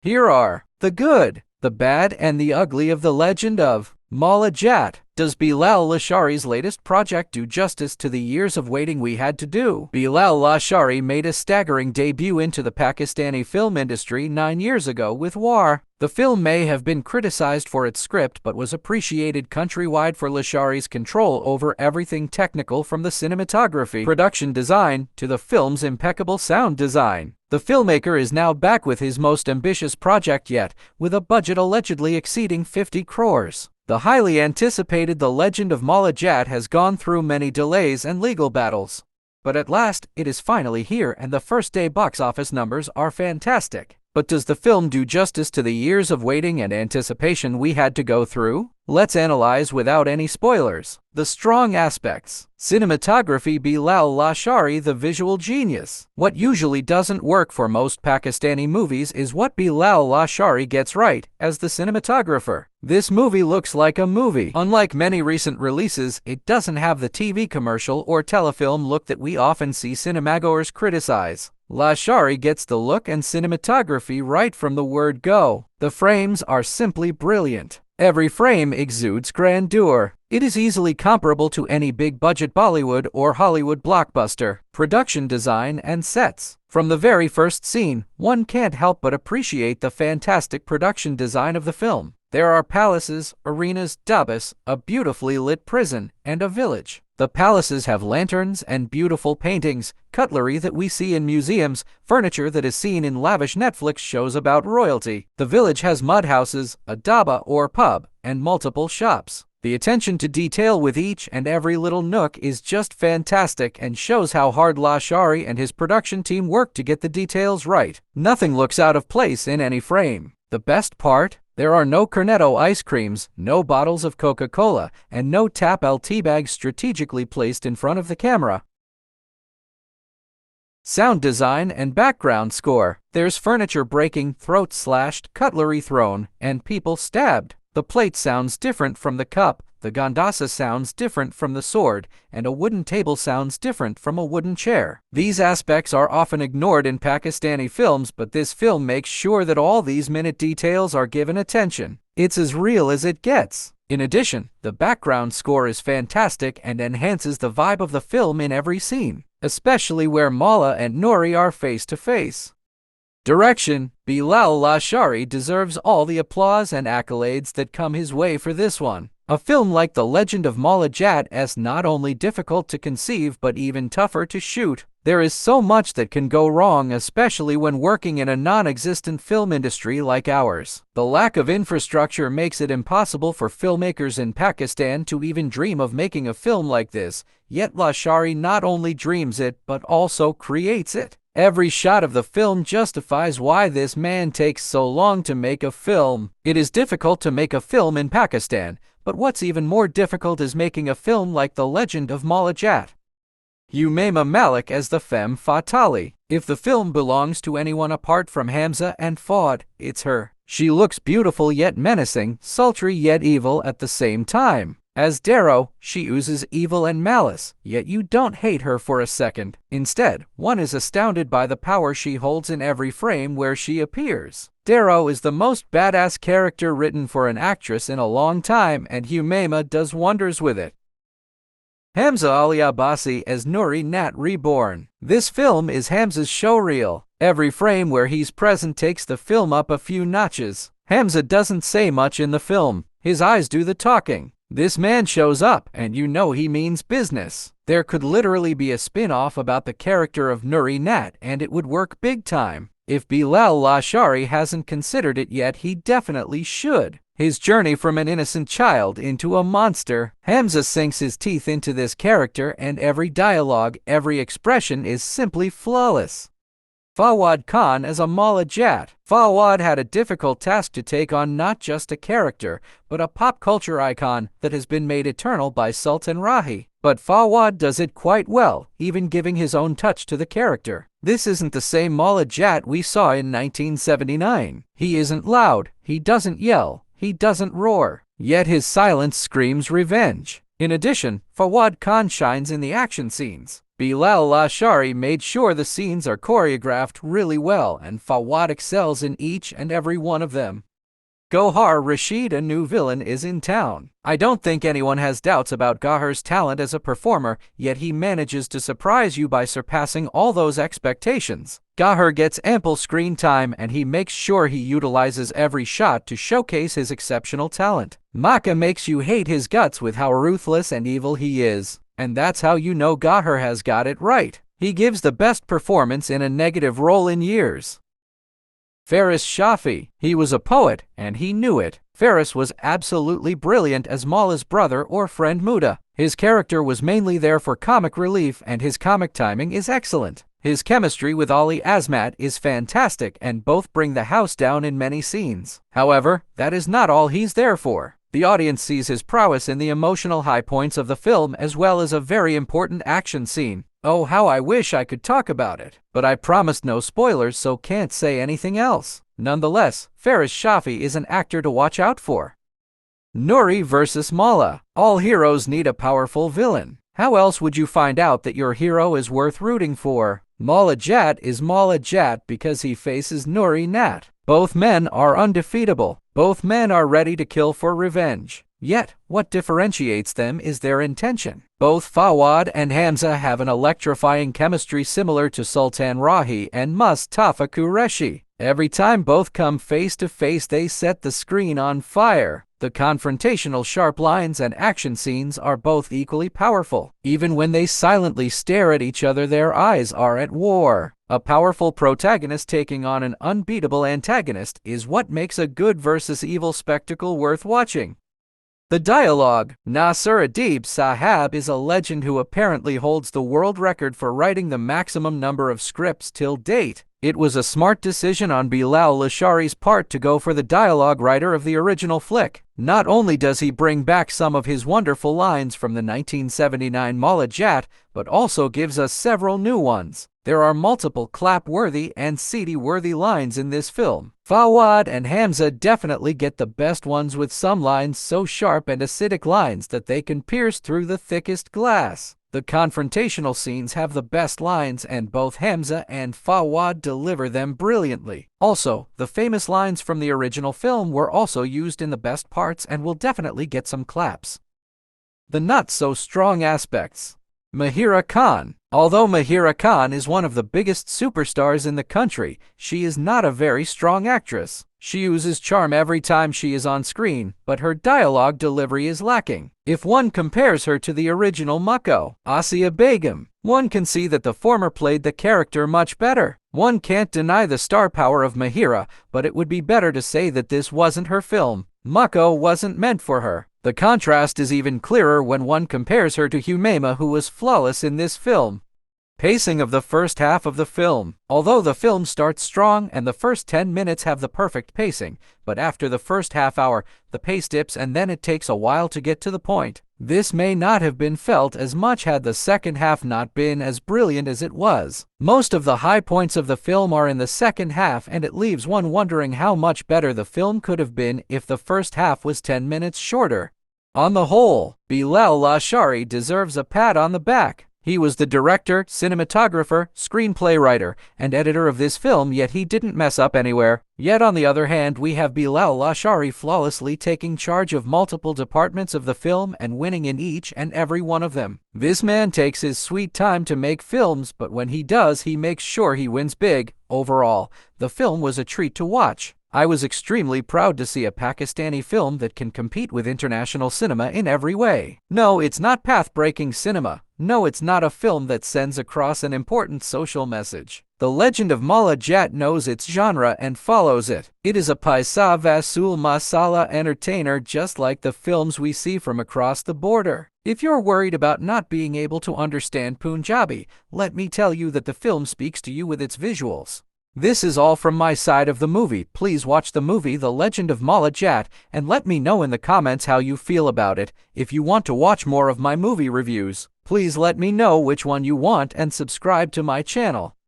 Here are the good, the bad, and the ugly of the legend of Maula Jatt. Does Bilal Lashari's latest project do justice to the years of waiting we had to do? Bilal Lashari made a staggering debut into the Pakistani film industry 9 years ago with War. The film may have been criticized for its script but was appreciated countrywide for Lashari's control over everything technical, from the cinematography, production design, to the film's impeccable sound design. The filmmaker is now back with his most ambitious project yet, with a budget allegedly exceeding 50 crores. The highly anticipated The Legend of Maula Jatt has gone through many delays and legal battles. But at last, it is finally here, and the first-day box office numbers are fantastic. But does the film do justice to the years of waiting and anticipation we had to go through? Let's analyze without any spoilers. The strong aspects. Cinematography. Bilal Lashari, the visual genius. What usually doesn't work for most Pakistani movies is what Bilal Lashari gets right as the cinematographer. This movie looks like a movie. Unlike many recent releases, it doesn't have the TV commercial or telefilm look that we often see cinemagoers criticize. Lashari gets the look and cinematography right from the word go. The frames are simply brilliant. Every frame exudes grandeur. It is easily comparable to any big-budget Bollywood or Hollywood blockbuster. Production design and sets. From the very first scene, one can't help but appreciate the fantastic production design of the film. There are palaces, arenas, dabas, a beautifully lit prison, and a village. The palaces have lanterns and beautiful paintings, cutlery that we see in museums, furniture that is seen in lavish Netflix shows about royalty. The village has mud houses, a dhaba or pub, and multiple shops. The attention to detail with each and every little nook is just fantastic and shows how hard Lashari and his production team work to get the details right. Nothing looks out of place in any frame. The best part? There are no Cornetto ice creams, no bottles of Coca-Cola, and no Tap-L tea bags strategically placed in front of the camera. Sound design and background score. There's furniture breaking, throats slashed, cutlery thrown, and people stabbed. The plate sounds different from the cup, the gandasa sounds different from the sword, and a wooden table sounds different from a wooden chair. These aspects are often ignored in Pakistani films, but this film makes sure that all these minute details are given attention. It's as real as it gets. In addition, the background score is fantastic and enhances the vibe of the film in every scene, especially where Maula and Nouri are face to face. Direction. Bilal Lashari deserves all the applause and accolades that come his way for this one. A film like The Legend of Maula Jatt is not only difficult to conceive but even tougher to shoot. There is so much that can go wrong, especially when working in a non-existent film industry like ours. The lack of infrastructure makes it impossible for filmmakers in Pakistan to even dream of making a film like this, yet Lashari not only dreams it but also creates it. Every shot of the film justifies why this man takes so long to make a film. It is difficult to make a film in Pakistan, but what's even more difficult is making a film like The Legend of Maula Jatt. Humaima Malik as the femme fatale. If the film belongs to anyone apart from Hamza and Fawad, it's her. She looks beautiful yet menacing, sultry yet evil at the same time. As Darrow, she oozes evil and malice, yet you don't hate her for a second. Instead, one is astounded by the power she holds in every frame where she appears. Darrow is the most badass character written for an actress in a long time, and Humaima does wonders with it. Hamza Ali Abbasi as Nouri Nat Reborn. This film is Hamza's showreel. Every frame where he's present takes the film up a few notches. Hamza doesn't say much in the film. His eyes do the talking. This man shows up, and you know he means business. There could literally be a spin-off about the character of Nouri Nat, and it would work big time. If Bilal Lashari hasn't considered it yet, he definitely should. His journey from an innocent child into a monster. Hamza sinks his teeth into this character, and every dialogue, every expression is simply flawless. Fawad Khan as a Maula Jatt. Fawad had a difficult task to take on, not just a character, but a pop culture icon that has been made eternal by Sultan Rahi. But Fawad does it quite well, even giving his own touch to the character. This isn't the same Maula Jatt we saw in 1979. He isn't loud, he doesn't yell, he doesn't roar, yet his silence screams revenge. In addition, Fawad Khan shines in the action scenes. Bilal Lashari made sure the scenes are choreographed really well, and Fawad excels in each and every one of them. Gohar Rashid, a new villain, is in town. I don't think anyone has doubts about Gohar's talent as a performer, yet he manages to surprise you by surpassing all those expectations. Gohar gets ample screen time, and he makes sure he utilizes every shot to showcase his exceptional talent. Maka makes you hate his guts with how ruthless and evil he is. And that's how you know Gohar has got it right. He gives the best performance in a negative role in years. Faris Shafi. He was a poet, and he knew it. Faris was absolutely brilliant as Maula's brother or friend Muda. His character was mainly there for comic relief, and his comic timing is excellent. His chemistry with Ali Azmat is fantastic, and both bring the house down in many scenes. However, that is not all he's there for. The audience sees his prowess in the emotional high points of the film, as well as a very important action scene. Oh, how I wish I could talk about it, but I promised no spoilers, so can't say anything else. Nonetheless, Faris Shafi is an actor to watch out for. Nouri vs. Maula. All heroes need a powerful villain. How else would you find out that your hero is worth rooting for? Maula Jatt is Maula Jatt because he faces Nouri Nat. Both men are undefeatable. Both men are ready to kill for revenge. Yet, what differentiates them is their intention. Both Fawad and Hamza have an electrifying chemistry similar to Sultan Rahi and Mustafa Qureshi. Every time both come face to face, they set the screen on fire. The confrontational sharp lines and action scenes are both equally powerful. Even when they silently stare at each other, their eyes are at war. A powerful protagonist taking on an unbeatable antagonist is what makes a good versus evil spectacle worth watching. The dialogue. Nasir Adib Sahab is a legend who apparently holds the world record for writing the maximum number of scripts till date. It was a smart decision on Bilal Lashari's part to go for the dialogue writer of the original flick. Not only does he bring back some of his wonderful lines from the 1979 Maula Jatt, but also gives us several new ones. There are multiple clap-worthy and CD-worthy lines in this film. Fawad and Hamza definitely get the best ones, with some lines so sharp and acidic lines that they can pierce through the thickest glass. The confrontational scenes have the best lines, and both Hamza and Fawad deliver them brilliantly. Also, the famous lines from the original film were also used in the best parts and will definitely get some claps. The not-so-strong aspects. Mahira Khan. Although Mahira Khan is one of the biggest superstars in the country, she is not a very strong actress. She uses charm every time she is on screen, but her dialogue delivery is lacking. If one compares her to the original Mako, Asiya Begum, one can see that the former played the character much better. One can't deny the star power of Mahira, but it would be better to say that this wasn't her film. Mako wasn't meant for her. The contrast is even clearer when one compares her to Humaima, who was flawless in this film. Pacing of the first half of the film. Although the film starts strong and the first 10 minutes have the perfect pacing, but after the first half hour, the pace dips and then it takes a while to get to the point. This may not have been felt as much had the second half not been as brilliant as it was. Most of the high points of the film are in the second half, and it leaves one wondering how much better the film could have been if the first half was 10 minutes shorter. On the whole, Bilal Lashari deserves a pat on the back. He was the director, cinematographer, screenplay writer, and editor of this film, yet he didn't mess up anywhere. Yet on the other hand, we have Bilal Lashari flawlessly taking charge of multiple departments of the film and winning in each and every one of them. This man takes his sweet time to make films, but when he does, he makes sure he wins big. Overall, the film was a treat to watch. I was extremely proud to see a Pakistani film that can compete with international cinema in every way. No, it's not path-breaking cinema. No, it's not a film that sends across an important social message. The Legend of Maula Jatt knows its genre and follows it. It is a paisa vasul masala entertainer, just like the films we see from across the border. If you're worried about not being able to understand Punjabi, let me tell you that the film speaks to you with its visuals. This is all from my side of the movie. Please watch the movie The Legend of Maula Jatt and let me know in the comments how you feel about it. If you want to watch more of my movie reviews, please let me know which one you want and subscribe to my channel.